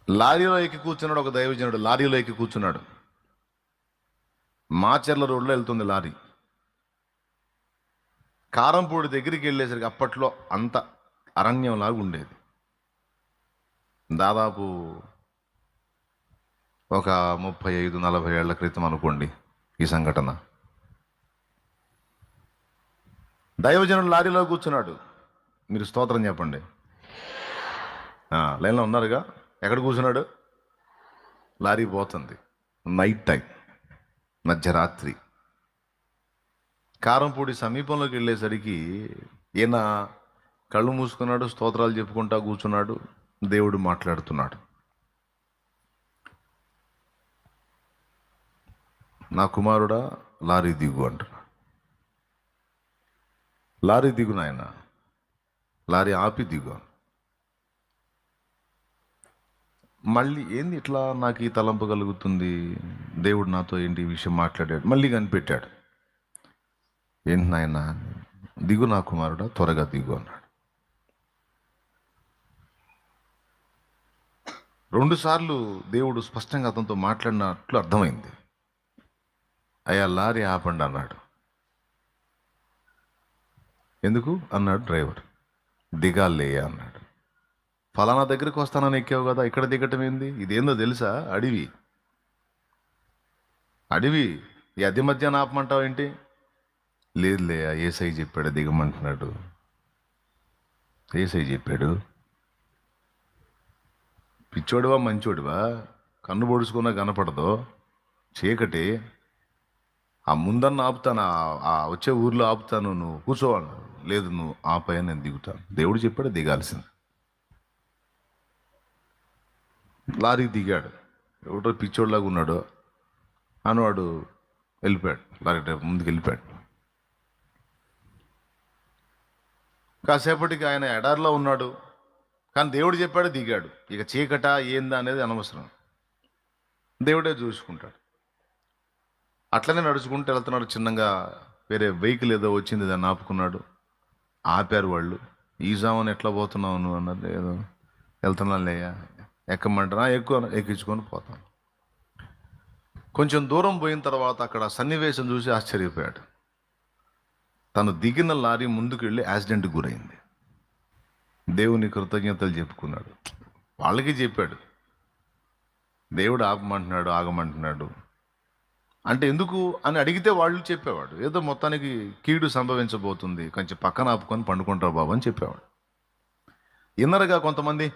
లారీలో ఎక్కి కూర్చున్నాడు ఒక దైవజనుడు. లారీలో ఎక్కి కూర్చున్నాడు. మాచర్ల రోడ్లో వెళ్తుంది లారీ. కారంపూడి దగ్గరికి వెళ్ళేసరికి అప్పట్లో అంత అరణ్యంలాగా ఉండేది. దాదాపు ఒక 35-40 ఏళ్ల క్రితం అనుకోండి ఈ సంఘటన. దైవజనుడు లారీలో కూర్చున్నాడు. మీరు స్తోత్రం చెప్పండి. లైన్లో ఉన్నారుగా. ఎక్కడ కూర్చున్నాడు? లారీ పోతుంది. నైట్ టైం, మధ్యరాత్రి. కారంపూడి సమీపంలోకి వెళ్ళేసరికి ఈయన కళ్ళు మూసుకున్నాడు, స్తోత్రాలు చెప్పుకుంటా కూర్చున్నాడు. దేవుడు మాట్లాడుతున్నాడు. నా కుమారుడా లారీ దిగు అంటున్నాడు. లారీ దిగు నాయన, లారీ ఆపి దిగు. మళ్ళీ ఏంది ఇట్లా నాకు ఈ తలంపు కలుగుతుంది, దేవుడు నాతో ఏంటి ఈ విషయం మాట్లాడాడు. మళ్ళీ కనిపెట్టాడు. ఏంటి నాయన, దిగు నా కుమారుడా, త్వరగా దిగు అన్నాడు. 2 సార్లు దేవుడు స్పష్టంగా అతనితో మాట్లాడినట్లు అర్థమైంది. అయ్యా లారీ ఆపండి అన్నాడు. ఎందుకు అన్నాడు డ్రైవర్. దిగాలే అన్నాడు. ఫలానా దగ్గరికి వస్తానని ఎక్కావు కదా, ఇక్కడ దిగటం ఏంది? ఇదేందో తెలుసా? అడవి ఈ అతి మధ్యాహ్నం ఆపమంటావు ఏంటి? లేదులే, ఏసై చెప్పాడు దిగమంటున్నాడు. ఏసై చెప్పాడు. పిచ్చోడివా మంచోడివా? కన్ను పొడుచుకున్నా కనపడదు, చీకటి. ఆ ముందన్న ఆపుతాను, ఆ వచ్చే ఊర్లో ఆపుతాను, నువ్వు కూర్చోవాలి. లేదు, నువ్వు ఆపై నేను దిగుతాను. దేవుడు చెప్పాడు దిగాల్సింది. లారీ దిగాడు. ఎవడో పిచ్చోడ్లాగా ఉన్నాడు అనివాడు వెళ్ళిపోయాడు. లారీ డ్రైవర్ ముందుకు వెళ్ళిపోయాడు. కాసేపటికి ఆయన ఎడారిలో ఉన్నాడు, కానీ దేవుడు చెప్పాడు దిగాడు. ఇక చీకట ఏందా అనేది అనవసరం, దేవుడే చూసుకుంటాడు. అట్లనే నడుచుకుంటూ వెళ్తున్నాడు. చిన్నగా వేరే వెహికల్ ఏదో వచ్చింది, దాన్ని ఆపుకున్నాడు. ఆపారు వాళ్ళు. ఈ జామున ఎట్లా పోతున్నావు నువ్వు అన్నది. ఏదో వెళ్తున్నా లేయా, ఎక్కమంటారా, ఎక్కించుకొని పోతాను. కొంచెం దూరం పోయిన తర్వాత అక్కడ సన్నివేశం చూసి ఆశ్చర్యపోయాడు. తను దిగిన లారీ ముందుకు వెళ్ళి యాక్సిడెంట్కి గురైంది. దేవుని కృతజ్ఞతలు చెప్పుకున్నాడు. వాళ్ళకి చెప్పాడు దేవుడు ఆపమంటున్నాడు, ఆగమంటున్నాడు అంటే ఎందుకు అని అడిగితే వాళ్ళు చెప్పేవాడు ఏదో మొత్తానికి కీడు సంభవించబోతుంది, కొంచెం పక్కన ఆపుకొని పండుకుంటారు బాబు అని చెప్పేవాడు. ఇన్నరగా కొంతమంది